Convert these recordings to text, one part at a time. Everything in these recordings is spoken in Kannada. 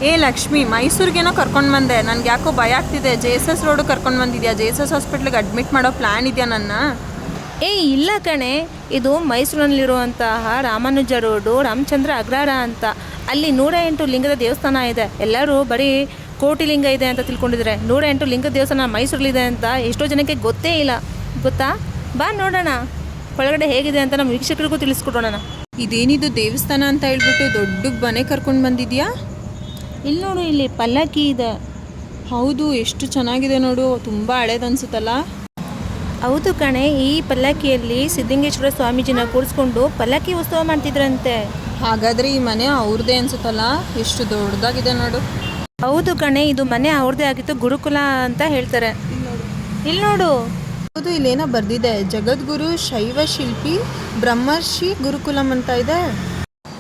ಏ ಲಕ್ಷ್ಮಿ, ಮೈಸೂರಿಗೇನೋ ಕರ್ಕೊಂಡು ಬಂದೆ. ನನಗೆ ಯಾಕೋ ಭಯ ಆಗ್ತಿದೆ. JSS ರೋಡು ಕರ್ಕೊಂಡು ಬಂದಿದ್ಯಾ? JSS ಹಾಸ್ಪಿಟ್ಲಿಗೆ ಅಡ್ಮಿಟ್ ಮಾಡೋ ಪ್ಲ್ಯಾನ್ ಇದೆಯಾ ನನ್ನ? ಇಲ್ಲ ಕಣೆ, ಇದು ಮೈಸೂರಿನಲ್ಲಿರುವಂತಹ ರಾಮಾನುಜ ರೋಡು ರಾಮಚಂದ್ರ ಅಗ್ರಹಾರ ಅಂತ. ಅಲ್ಲಿ 108 ಲಿಂಗದ ದೇವಸ್ಥಾನ ಇದೆ. ಎಲ್ಲರೂ ಬರೀ ಕೋಟಿ ಲಿಂಗ ಇದೆ ಅಂತ ತಿಳ್ಕೊಂಡಿದ್ದಾರೆ. 108 ಲಿಂಗದ ದೇವಸ್ಥಾನ ಮೈಸೂರಲ್ಲಿದೆ ಅಂತ ಎಷ್ಟೋ ಜನಕ್ಕೆ ಗೊತ್ತೇ ಇಲ್ಲ. ಗೊತ್ತಾ? ಬಾ ನೋಡೋಣ ಒಳಗಡೆ ಹೇಗಿದೆ ಅಂತ ನಮ್ಮ ವೀಕ್ಷಕರಿಗೂ ತಿಳಿಸ್ಕೊಡೋಣ. ಇದೇನಿದು ದೇವಸ್ಥಾನ ಅಂತ ಹೇಳ್ಬಿಟ್ಟು ದೊಡ್ಡ ಮನೆ ಕರ್ಕೊಂಡು ಬಂದಿದ್ಯಾ? ಇಲ್ಲಿ ನೋಡು, ಇಲ್ಲಿ ಪಲ್ಲಕ್ಕಿ ಇದೆ. ಹೌದು, ಎಷ್ಟು ಚೆನ್ನಾಗಿದೆ ನೋಡು. ತುಂಬ ಹಳೇದನ್ಸುತ್ತಲ್ಲ. ಹೌದು ಕಣೆ, ಈ ಪಲ್ಲಕ್ಕಿಯಲ್ಲಿ ಸಿದ್ಧಲಿಂಗೇಶ್ವರ ಸ್ವಾಮೀಜಿನ ಕೂರಿಸ್ಕೊಂಡು ಪಲ್ಲಕ್ಕಿ ಉತ್ಸವ ಮಾಡ್ತಿದ್ರಂತೆ. ಹಾಗಾದರೆ ಈ ಮನೆ ಅವ್ರದ್ದೇ ಅನ್ಸುತ್ತಲ್ಲ. ಎಷ್ಟು ದೊಡ್ಡದಾಗಿದೆ ನೋಡು. ಹೌದು ಕಣೆ, ಇದು ಮನೆ ಅವ್ರದ್ದೇ ಆಗಿತ್ತು. ಗುರುಕುಲ ಅಂತ ಹೇಳ್ತಾರೆ. ಇಲ್ಲಿ ನೋಡು. ಹೌದು, ಇಲ್ಲೇನೋ ಬರ್ದಿದೆ, ಜಗದ್ಗುರು ಶೈವ ಶಿಲ್ಪಿ ಬ್ರಹ್ಮರ್ಷಿ ಗುರುಕುಲಂ ಅಂತ ಇದೆ.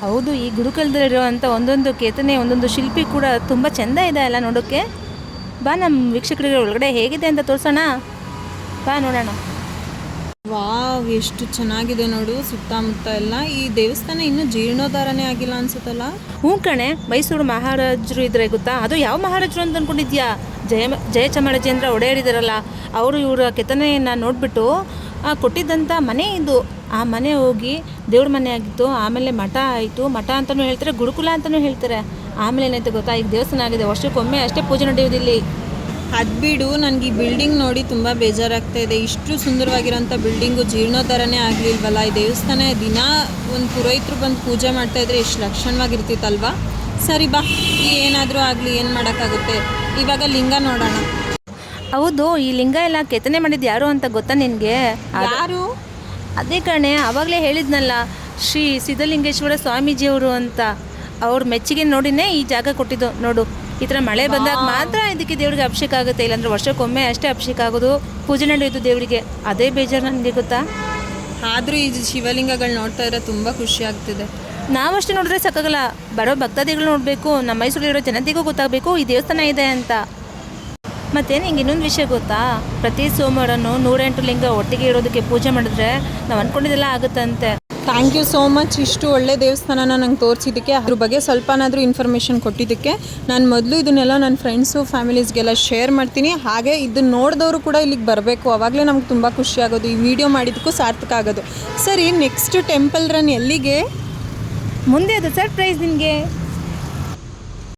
ಹೌದು, ಈ ಗುರುಕುಲದಲ್ಲಿರುವಂಥ ಒಂದೊಂದು ಕೆತ್ತನೆ, ಒಂದೊಂದು ಶಿಲ್ಪಿ ಕೂಡ ತುಂಬ ಚೆಂದ ಇದೆ ಅಲ್ಲ ನೋಡೋಕ್ಕೆ. ಬಾ ನಮ್ಮ ವೀಕ್ಷಕರಿಗೆ ಒಳಗಡೆ ಹೇಗಿದೆ ಅಂತ ತೋರಿಸೋಣ. ಬಾ ನೋಡೋಣ. ವಾವ್, ಎಷ್ಟು ಚೆನ್ನಾಗಿದೆ ನೋಡು. ಸುತ್ತಮುತ್ತ ಎಲ್ಲ ಈ ದೇವಸ್ಥಾನ ಇನ್ನೂ ಜೀರ್ಣೋದ್ಧಾರನೇ ಆಗಿಲ್ಲ ಅನ್ಸುತ್ತಲ್ಲ. ಹ್ಞೂ ಕಣೆ, ಮೈಸೂರು ಮಹಾರಾಜರು ಇದ್ರೆ ಗೊತ್ತಾ? ಅದು ಯಾವ ಮಹಾರಾಜರು ಅಂತ ಅಂದ್ಕೊಂಡಿದ್ಯಾ? ಜಯಚಾಮರಾಜೇಂದ್ರ ಒಡೆಯರಿದ್ದಾರಲ್ಲ, ಅವರು ಇವರ ಕೆತ್ತನೆಯನ್ನು ನೋಡಿಬಿಟ್ಟು ಕೊಟ್ಟಿದ್ದಂಥ ಮನೆ ಇದು. ಆ ಮನೆ ಹೋಗಿ ದೇವ್ರ ಮನೆ ಆಗಿತ್ತು. ಆಮೇಲೆ ಮಠ ಆಯಿತು. ಮಠ ಅಂತಲೂ ಹೇಳ್ತಾರೆ, ಗುರುಕುಲ ಅಂತಲೂ ಹೇಳ್ತಾರೆ. ಆಮೇಲೆ ಏನಾಯ್ತು ಗೊತ್ತಾ? ಈಗ ದೇವಸ್ಥಾನ ಆಗಿದೆ. ವರ್ಷಕ್ಕೊಮ್ಮೆ ಅಷ್ಟೇ ಪೂಜೆ ನಡೆಯೋದಿಲ್ಲಿ. ಅದು ಬಿಡು, ನನಗೆ ಈ ಬಿಲ್ಡಿಂಗ್ ನೋಡಿ ತುಂಬ ಬೇಜಾರಾಗ್ತಾ ಇದೆ. ಇಷ್ಟು ಸುಂದರವಾಗಿರೋಂಥ ಬಿಲ್ಡಿಂಗು ಜೀರ್ಣೋದ್ಧಾರನೇ ಆಗಲಿಲ್ವಲ್ಲ. ಈ ದೇವಸ್ಥಾನ ದಿನ ಒಂದು ಪುರೋಹಿತರು ಬಂದು ಪೂಜೆ ಮಾಡ್ತಾಯಿದ್ರೆ ಎಷ್ಟು ಲಕ್ಷಣವಾಗಿರ್ತಿತ್ತಲ್ವ. ಸರಿ ಬಾ, ಏನಾದರೂ ಆಗಲಿ, ಏನು ಮಾಡೋಕ್ಕಾಗುತ್ತೆ. ಇವಾಗ ಲಿಂಗ ನೋಡೋಣ. ಹೌದು, ಈ ಲಿಂಗ ಎಲ್ಲ ಕೆತ್ತನೆ ಮಾಡಿದ್ದು ಯಾರು ಅಂತ ಗೊತ್ತಾ ನಿನಗೆ? ಯಾರು? ಅದೇ ಕಣೆ, ಆವಾಗಲೇ ಹೇಳಿದ್ನಲ್ಲ, ಶ್ರೀ ಸಿದ್ಧಲಿಂಗೇಶ್ವರ ಸ್ವಾಮೀಜಿಯವರು ಅಂತ. ಅವ್ರ ಮೆಚ್ಚುಗೆ ನೋಡಿನೇ ಈ ಜಾಗ ಕೊಟ್ಟಿದ್ದು. ನೋಡು, ಈ ಥರ ಮಳೆ ಬಂದಾಗ ಮಾತ್ರ ಇದಕ್ಕೆ ದೇವ್ರಿಗೆ ಅಭಿಷೇಕ ಆಗುತ್ತೆ. ಇಲ್ಲಾಂದ್ರೆ ವರ್ಷಕ್ಕೊಮ್ಮೆ ಅಷ್ಟೇ ಅಭಿಷೇಕ ಆಗೋದು, ಪೂಜೆ ನಡೆಯೋದು ದೇವರಿಗೆ. ಅದೇ ಬೇಜಾರು ನನಗೆ, ಗೊತ್ತಾ? ಆದರೂ ಈ ಶಿವಲಿಂಗಗಳು ನೋಡ್ತಾ ಇದ್ರೆ ತುಂಬ ಖುಷಿ ಆಗ್ತಿದೆ. ನಾವಷ್ಟೇ ನೋಡಿದ್ರೆ ಸಾಕಾಗಲ್ಲ, ಬರೋ ಭಕ್ತಾದಿಗಳು ನೋಡಬೇಕು. ನಮ್ಮ ಮೈಸೂರಿಲಿರೋ ಜನತೆಗೂ ಗೊತ್ತಾಗಬೇಕು ಈ ದೇವಸ್ಥಾನ ಇದೆ ಅಂತ. ಮತ್ತು ನಿಂಗೆ ಇನ್ನೊಂದು ವಿಷಯ ಗೊತ್ತಾ? ಪ್ರತಿ ಸೋಮವಾರನೂ 108 ಲಿಂಗ ಒಟ್ಟಿಗೆ ಇರೋದಕ್ಕೆ ಪೂಜೆ ಮಾಡಿದ್ರೆ ನಾವು ಅಂದ್ಕೊಂಡಿದ್ದೆಲ್ಲ ಆಗುತ್ತಂತೆ. Thank you so much. ಇಷ್ಟು ಒಳ್ಳೆ ದೇವಸ್ಥಾನನ ನಂಗೆ ತೋರಿಸಿದ್ದಕ್ಕೆ, ಅದ್ರ ಬಗ್ಗೆ ಸ್ವಲ್ಪನಾದರೂ ಇನ್ಫಾರ್ಮೇಷನ್ ಕೊಟ್ಟಿದ್ದಕ್ಕೆ. ನಾನು ಮೊದಲು ಇದನ್ನೆಲ್ಲ ನನ್ನ ಫ್ರೆಂಡ್ಸು ಫ್ಯಾಮಿಲೀಸ್ಗೆಲ್ಲ ಶೇರ್ ಮಾಡ್ತೀನಿ. ಹಾಗೆ ಇದನ್ನು ನೋಡಿದವರು ಕೂಡ ಇಲ್ಲಿಗೆ ಬರಬೇಕು. ಆವಾಗಲೇ ನಮ್ಗೆ ತುಂಬ ಖುಷಿ ಆಗೋದು. ಈ ವಿಡಿಯೋ ಮಾಡಿದ್ದಕ್ಕೂ ಸಾರ್ಥಕ ಆಗೋದು. ಸರಿ, ನೆಕ್ಸ್ಟ್ ಟೆಂಪಲ್ ರನ್ ಎಲ್ಲಿಗೆ? ಮುಂದೆ ಅದು ಸರ್ಪ್ರೈಸ್ ನಿನಗೆ.